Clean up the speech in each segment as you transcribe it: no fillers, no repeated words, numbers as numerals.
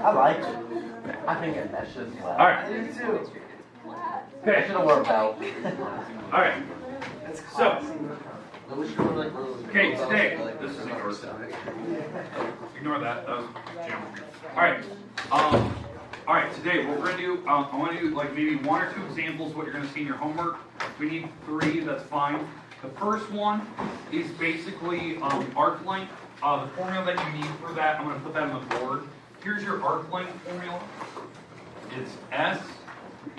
I like it. I think it meshes well. All right. I do too. Okay. It should have worked out. All right. So, Okay, okay, today, this is ignore that. That was jam. All right, today what we're gonna do, I want to do like maybe 1 or 2 examples of what you're gonna see in your homework. If we need 3, that's fine. The first one is basically arc length. The formula that you need for that, I'm gonna put that on the board. Here's your arc length formula. It's S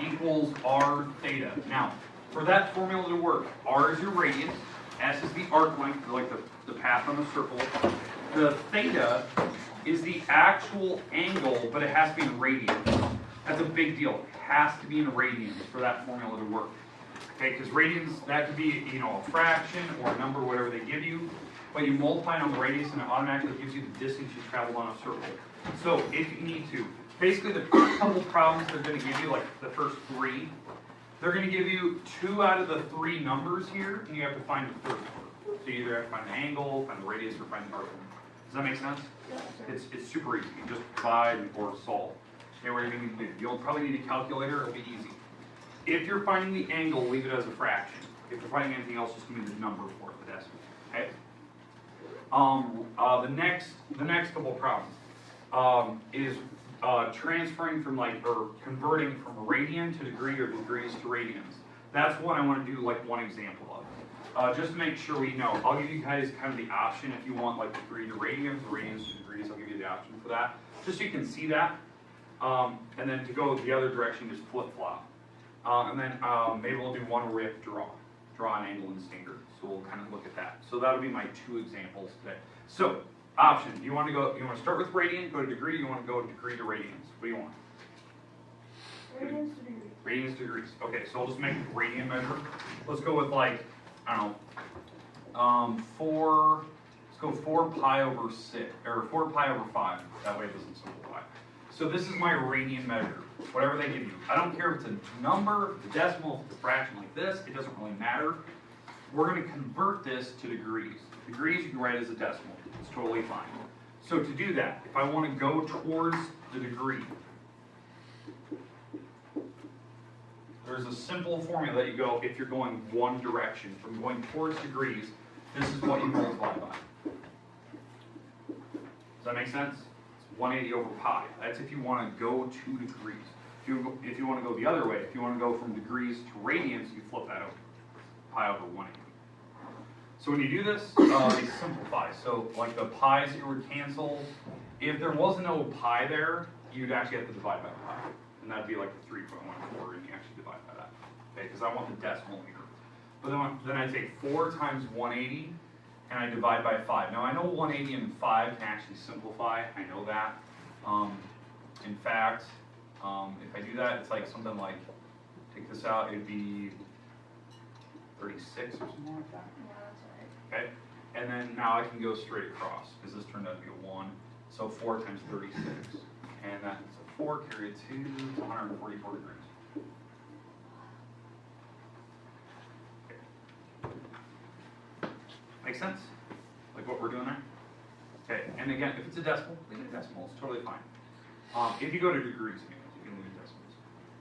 equals R theta. Now, for that formula to work, R is your radius, S is the arc length, like the path on the circle. The theta is the actual angle, but it has to be in radians. That's a big deal. It has to be in radians for that formula to work. Okay, because radians, that could be, you know, a fraction or a number, whatever they give you, but you multiply it on the radius and it automatically gives you the distance you travel on a circle. So if you need to, basically the first couple problems they're going to give you, like the first 3, they're going to give you 2 out of the 3 numbers here, and you have to find the third one. So you either have to find the angle, find the radius, or find the arc length. Does that make sense? It's super easy. You just divide or solve. Okay, whatever you need to do. You'll probably need a calculator. It'll be easy. If you're finding the angle, leave it as a fraction. If you're finding anything else, just give me the number for it, the decimal. Okay. The next couple of problems is transferring from or converting from a radian to degree or degrees to radians. That's what I want to do like one example of. Just to make sure we know, I'll give you guys kind of the option if you want like degree to radians, radians to degrees, I'll give you the option for that. Just so you can see that. And then to go the other direction, just flip-flop. And then maybe we'll do one where we have to draw an angle in standard. So we'll kind of look at that. So that'll be my 2 examples today. So, option, you want to start with radian, go to degree, you want to go degree to radians. What do you want? Radians to degrees. Radians to degrees. Okay, so I'll just make a radian measure. Let's go with like, I don't know, 4, let's go 4 pi over 6, or 4 pi over 5. That way it doesn't simplify. So this is my radian measure, whatever they give you. I don't care if it's a number, a decimal, if it's a fraction like this, it doesn't really matter. We're going to convert this to degrees. Degrees you can write as a decimal. It's totally fine. So to do that, if I want to go towards the degree, there's a simple formula that you go if you're going one direction. From going towards degrees, this is what you multiply by. Does that make sense? It's 180 over pi. That's if you want to go 2 degrees. If you want to go the other way, if you want to go from degrees to radians, you flip that over. Pi over 180. So when you do this, you simplify. So like the pi's here would cancel. If there was no pi there, you'd actually have to divide by pi. And that'd be like 3.14, and you actually divide by that. Okay, because I want the decimal here. But then I take 4 times 180, and I divide by 5. Now I know 180 and 5 can actually simplify. I know that. In fact, if I do that, it's like something like, take this out, it'd be 36 or something like that. Yeah, that's right. Okay, and then now I can go straight across, because this turned out to be a 1. So 4 times 36. And that's a 4 carry a 2, it's 144 degrees. Okay. Make sense? Like what we're doing there? Okay, and again, if it's a decimal, leave it a decimal, it's totally fine. If you go to degrees, anyways, you can leave decimals.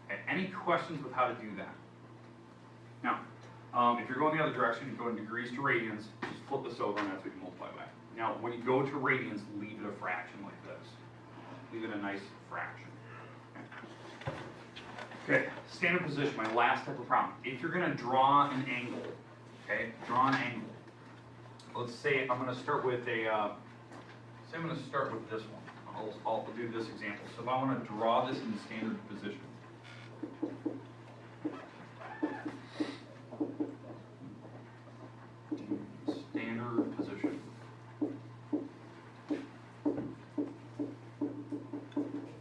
Okay, any questions with how to do that? Now, if you're going the other direction, you go in degrees to radians, just flip this over and that's what you multiply by. Now, when you go to radians, leave it a fraction like this. Leave it a nice fraction. Okay, standard position, my last type of problem. If you're going to draw an angle, okay, draw an angle. Let's say I'm going to start with this one. I'll do this example. So if I want to draw this in standard position. Standard position.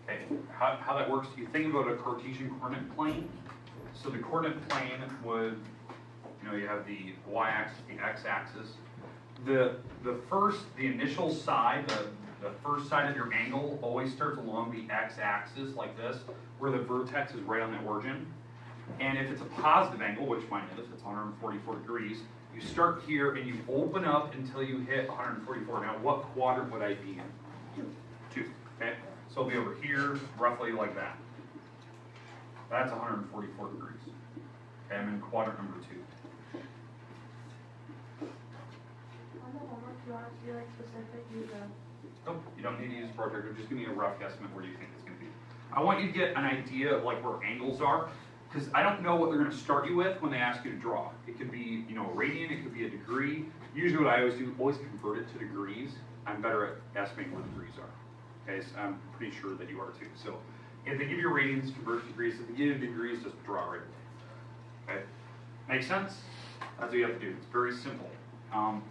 Okay, how that works, you think about a Cartesian coordinate plane. So the coordinate plane would, you have the y-axis, the x-axis. The initial side, the first side of your angle always starts along the x-axis like this, where the vertex is right on the origin. And if it's a positive angle, which mine is, it's 144 degrees, you start here and you open up until you hit 144. Now, what quadrant would I be in? 2, okay? So So it'll be over here, roughly like that. That's 144 degrees. Okay, I'm in quadrant number 2. On the homework, do you want it to be like specific, use a, Nope, you don't need to use a protractor, just give me a rough estimate where you think it's gonna be. I want you to get an idea of like where angles are, because I don't know what they're gonna start you with when they ask you to draw. It could be, you know, a radian, it could be a degree. Usually what I always do, always convert it to degrees. I'm better at estimating what degrees are. Okay, so I'm pretty sure that you are too. So if they give you radians, convert to degrees. If they give you degrees, just draw right away. Okay, make sense? That's what you have to do. It's very simple.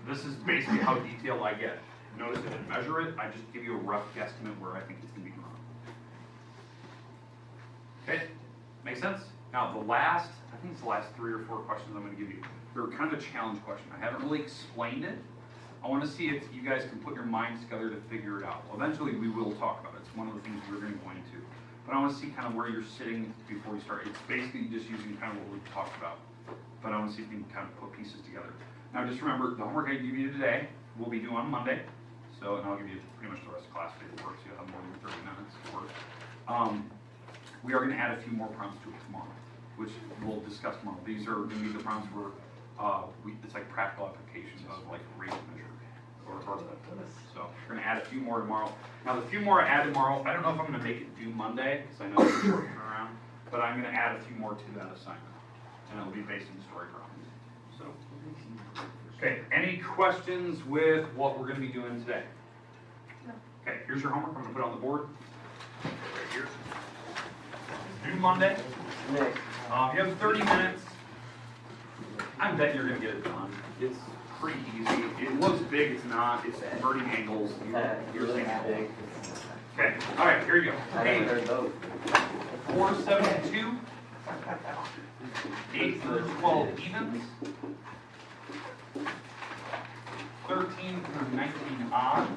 This is basically how detailed I get. Notice I didn't measure it. I just give you a rough guesstimate where I think it's going to be drawn. Okay, make sense? Now the last, I think it's the last 3 or 4 questions I'm going to give you. They're kind of a challenge question. I haven't really explained it. I want to see if you guys can put your minds together to figure it out. Well, eventually we will talk about it. It's one of the things we're going to go into. But I want to see kind of where you're sitting before we start. It's basically just using kind of what we've talked about. But I want to see if you can kind of put pieces together. Now just remember, the homework I give you today will be due on Monday. So, and I'll give you pretty much the rest of class paperwork, so you'll have more than 30 minutes to work. We are going to add a few more problems to it tomorrow, which we'll discuss tomorrow. These are going to be the problems where it's like practical applications of like rate measure. So we're going to add a few more tomorrow. Now the few more I add tomorrow, I don't know if I'm going to make it due Monday, because I know it's a short turnaround, but I'm going to add a few more to that assignment. And it'll be based on story problems. So, okay, any questions with what we're going to be doing today? No. Okay, here's your homework. I'm going to put it on the board. Right here. Due Monday. Nick. You have 30 minutes. I bet you're going to get it done. It's pretty easy. It looks big, it's not. It's converting angles. You're seeing it big. Okay, all right, here you go. I haven't heard those. 472, 8 through 12 evens, 13 through 19 odd,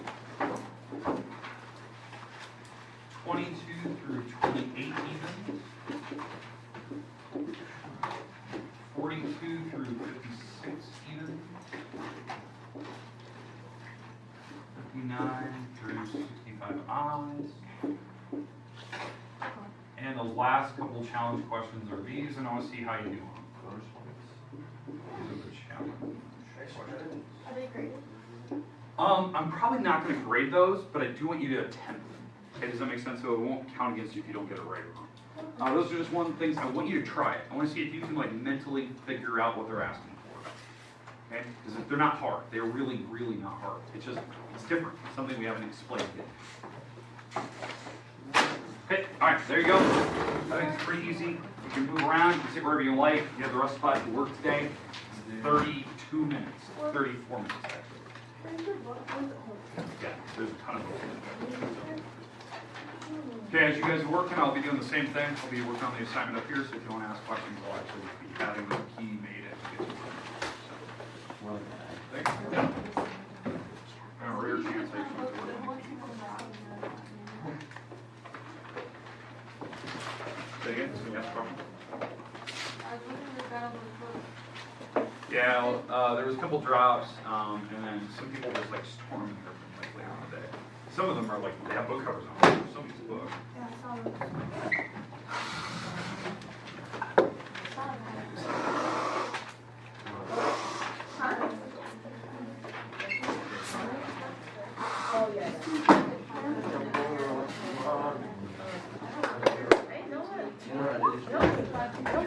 22 through 28 evens, 42 through 56 evens, 59 through 65 odds. And the last couple challenge questions are these, and I want to see how you do on them. These are the challenge questions. are they graded? I'm probably not going to grade those, but I do want you to attempt them. Okay, does that make sense? So it won't count against you if you don't get it right or wrong. Those are just one of the things I want you to try it. I want to see if you can like mentally figure out what they're asking for. Okay? Because they're not hard. They're really, really not hard. It's just, it's different. It's something we haven't explained yet. Okay, all right, there you go. I think it's pretty easy. You can move around, you can sit wherever you like. You have the rest of class to work today. 32 minutes, 34 minutes actually. Where's your book? Where's it home? Yeah, there's a ton of books. Okay, as you guys are working, I'll be doing the same thing. I'll be working on the assignment up here, so if you want to ask questions, I'll actually be having the key made as we get to work. Thanks. Rare chance I can work on the key. Say again, so you ask a question? Yeah, well, there was a couple drops, and then some people just like storming here from like later in the day. Some of them are like, they have book covers on them. Some of these books. Yeah, I saw them. Oh, yeah. You know what I did?